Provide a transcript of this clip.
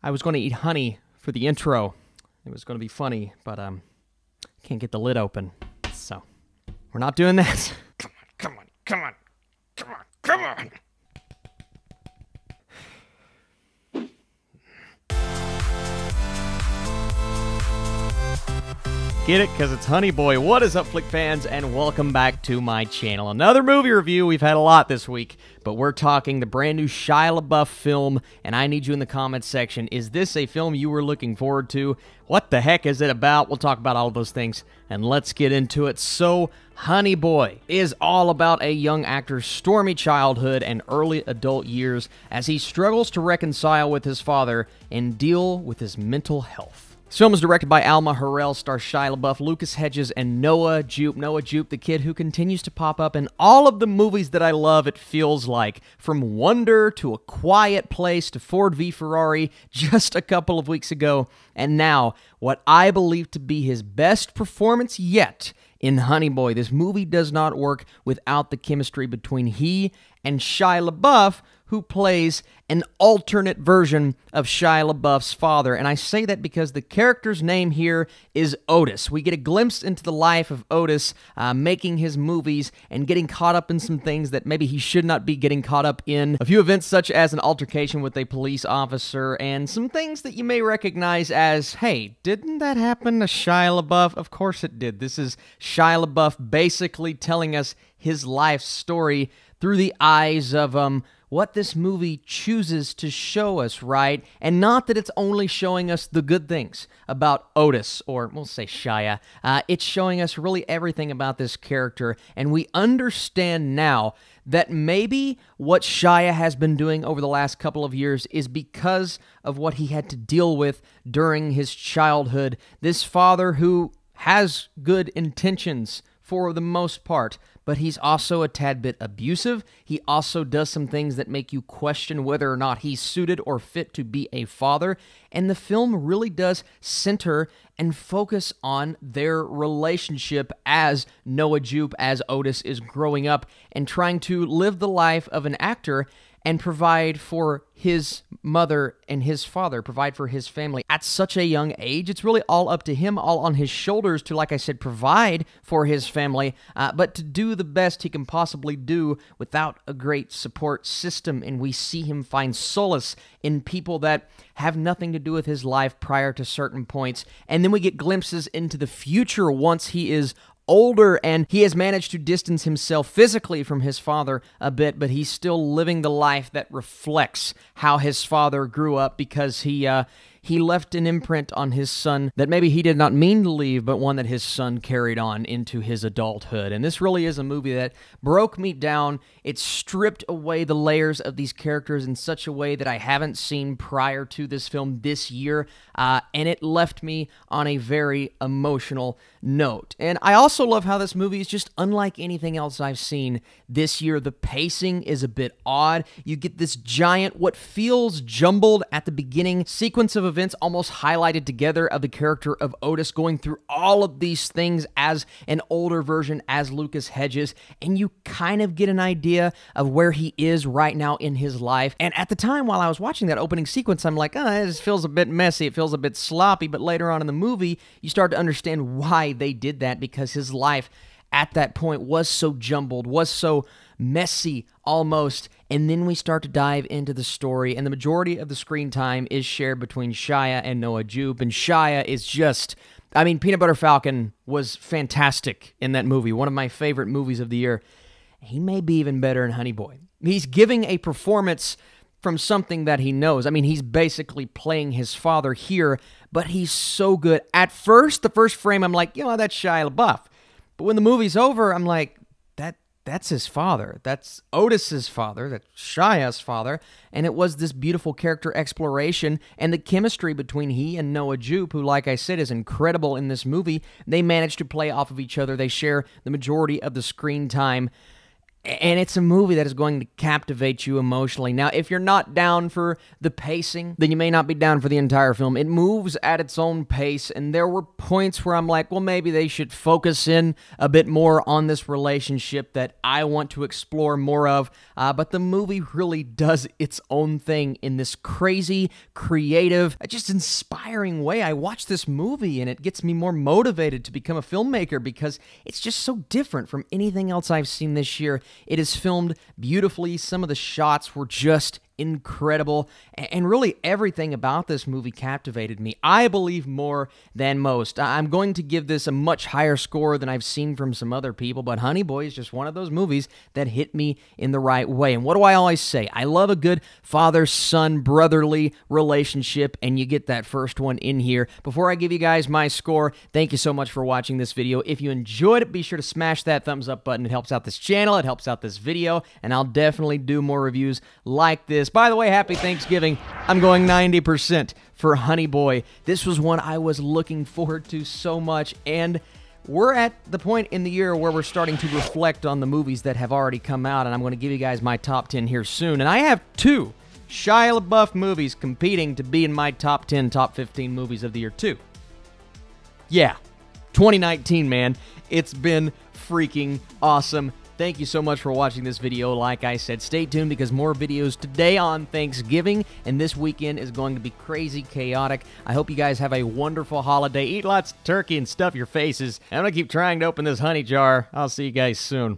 I was going to eat honey for the intro. It was going to be funny, but can't get the lid open. So, we're not doing that. Come on. Get it? Because it's Honey Boy. What is up, Flick fans, and welcome back to my channel. Another movie review. We've had a lot this week, but we're talking the brand new Shia Labeouf film, and I need you in the comments section. Is this a film you were looking forward to? What the heck is it about? We'll talk about all of those things, and let's get into it. So, Honey Boy is all about a young actor's stormy childhood and early adult years as he struggles to reconcile with his father and deal with his mental health. This film is directed by Alma Harrell, stars Shia Labeouf, Lucas Hedges, and Noah Jupe. Noah Jupe, the kid who continues to pop up in all of the movies that I love, it feels like. From Wonder to A Quiet Place to Ford v Ferrari just a couple of weeks ago. And now, what I believe to be his best performance yet in Honey Boy. This movie does not work without the chemistry between he and Shia LaBeouf, who plays an alternate version of Shia LaBeouf's father. And I say that because the character's name here is Otis. We get a glimpse into the life of Otis making his movies and getting caught up in some things that maybe he should not be getting caught up in. A few events such as an altercation with a police officer and some things that you may recognize as, hey, didn't that happen to Shia LaBeouf? Of course it did. This is Shia LaBeouf basically telling us his life story through the eyes of what this movie chooses to show us, right? And not that it's only showing us the good things about Otis, or we'll say Shia. It's showing us really everything about this character, and we understand now that maybe what Shia has been doing over the last couple of years is because of what he had to deal with during his childhood. This father who has good intentions for the most part, but he's also a tad bit abusive. He also does some things that make you question whether or not he's suited or fit to be a father, and the film really does center and focus on their relationship as Noah Jupe, as Otis is growing up and trying to live the life of an actor and provide for his mother and his father, provide for his family at such a young age. It's really all up to him, all on his shoulders to, like I said, provide for his family, but to do the best he can possibly do without a great support system. And we see him find solace in people that have nothing to do with his life prior to certain points. And then we get glimpses into the future once he is older, and he has managed to distance himself physically from his father a bit, but he's still living the life that reflects how his father grew up, because he left an imprint on his son that maybe he did not mean to leave, but one that his son carried on into his adulthood. And this really is a movie that broke me down. It stripped away the layers of these characters in such a way that I haven't seen prior to this film this year, and it left me on a very emotional note. And I also love how this movie is just unlike anything else I've seen this year. The pacing is a bit odd. You get this giant, what feels jumbled at the beginning, sequence of events almost highlighted together of the character of Otis going through all of these things as an older version, as Lucas Hedges, and you kind of get an idea of where he is right now in his life. And at the time, while I was watching that opening sequence, I'm like, this feels a bit messy, it feels a bit sloppy, but later on in the movie, you start to understand why they did that, because his life at that point was so jumbled, was so messy almost, and then we start to dive into the story, and the majority of the screen time is shared between Shia and Noah Jupe, and Shia is just, I mean, Peanut Butter Falcon was fantastic in that movie, one of my favorite movies of the year. He may be even better in Honey Boy. He's giving a performance from something that he knows. I mean, he's basically playing his father here, but he's so good. At first, the first frame, I'm like, that's Shia LaBeouf. But when the movie's over, I'm like, that's his father. That's Otis's father. That's Shia's father. And it was this beautiful character exploration, and the chemistry between he and Noah Jupe, who, like I said, is incredible in this movie. They manage to play off of each other. They share the majority of the screen time. And it's a movie that is going to captivate you emotionally. Now, if you're not down for the pacing, then you may not be down for the entire film. It moves at its own pace, and there were points where I'm like, well, maybe they should focus in a bit more on this relationship that I want to explore more of. But the movie really does its own thing in this crazy, creative, just inspiring way. I watch this movie, and it gets me more motivated to become a filmmaker because it's just so different from anything else I've seen this year. It is filmed beautifully. Some of the shots were just incredible, and really everything about this movie captivated me. I believe more than most. I'm going to give this a much higher score than I've seen from some other people, but Honey Boy is just one of those movies that hit me in the right way. And what do I always say? I love a good father-son brotherly relationship, and you get that first one in here. Before I give you guys my score, thank you so much for watching this video. If you enjoyed it, be sure to smash that thumbs up button. It helps out this channel, it helps out this video, and I'll definitely do more reviews like this. By the way, happy Thanksgiving. I'm going 90% for Honey Boy. This was one I was looking forward to so much, and we're at the point in the year where we're starting to reflect on the movies that have already come out, and I'm going to give you guys my top 10 here soon. And I have two Shia Labeouf movies competing to be in my top 10, top 15 movies of the year, too. Yeah, 2019, man. It's been freaking awesome. Thank you so much for watching this video. Like I said, stay tuned because more videos today on Thanksgiving, and this weekend is going to be crazy chaotic. I hope you guys have a wonderful holiday. Eat lots of turkey and stuff your faces. I'm going to keep trying to open this honey jar. I'll see you guys soon.